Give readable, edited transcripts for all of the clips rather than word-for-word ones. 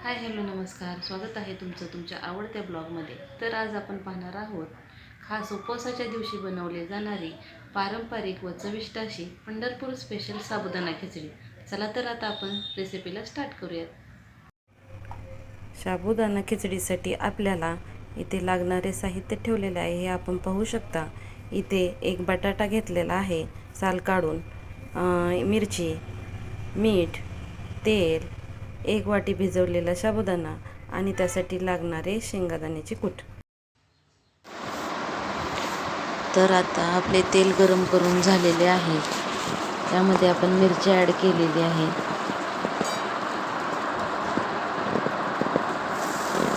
Hi hello नमस्कार, स्वागत आहे तुमचं तुमच्या आवडत्या ब्लॉगमध्ये. तर आज आपण पाहणार आहोत खास उपवासाच्या दिवशी बनवली जाणारी पारंपरिक व चविष्ट अशी पंढरपूर स्पेशल साबुदाणा खिचडी. चला तर आता आपण रेसिपीला स्टार्ट करूयात. साबुदाणा खिचडीसाठी आपल्याला इथे लागणारे साहित्य ठेवलेले आहे हे आपण पाहू शकता. इथे एक बटाटा घेतलेला आहे साल काढून, मिरची, मीठ, तेल, एक वाटी भिजवलेला साबुदाणा आणि त्यासाठी लागणारे शेंगदाण्याचे कूट. तर आता आपले तेल गरम करून झालेले आहे. त्यामध्ये आपण मिरची ॲड केलेली आहे.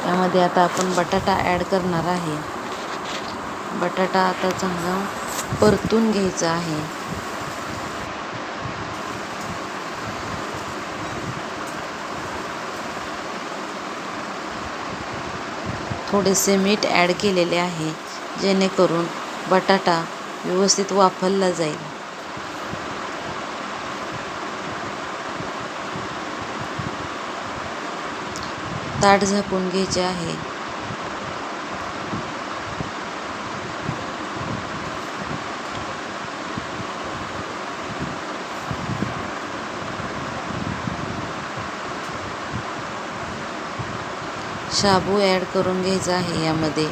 त्यामध्ये आता आपण बटाटा ॲड करणार आहे. बटाटा आता चांगला परतून घ्यायचा आहे. थोडेसे मीठ ॲड केलेले आहे जेणेकरून बटाटा व्यवस्थित वाफवला जाईल. ताट झाकून घ्यायचे आहे. शाबू ॲड करून घ्यायचा आहे यामध्ये.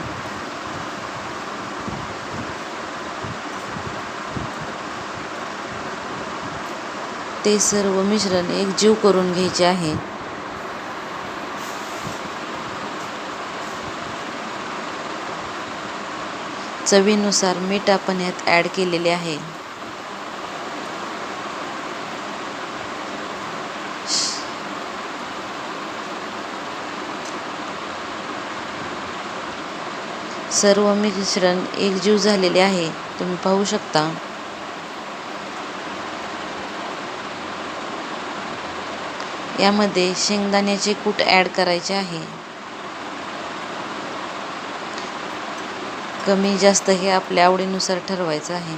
ते सर्व मिश्रण एकजीव करून घ्यायचे आहे. चवीनुसार मीठ आपण यात ॲड केलेले आहे. सर्व मिश्रण एकजीव झालेले आहे, तुम्ही पाहू शकता. यामध्ये शेंगदाण्याचे कूट ॲड करायचे आहे. कमी जास्त हे आपल्या आवडीनुसार ठरवायचं आहे.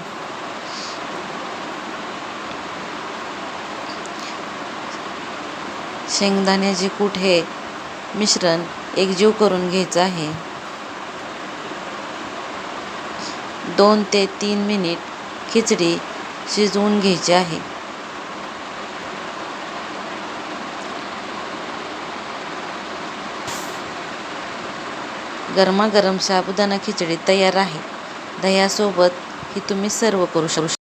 शेंगदाण्याचे कूट हे मिश्रण एकजीव करून घ्यायचं आहे. 2 ते 3 मिनिट खिचडी शिजवून घ्यायची आहे. गरमागरम साबुदाणा खिचडी तयार आहे. दह्यासोबत ही तुम्ही सर्व करू शकता.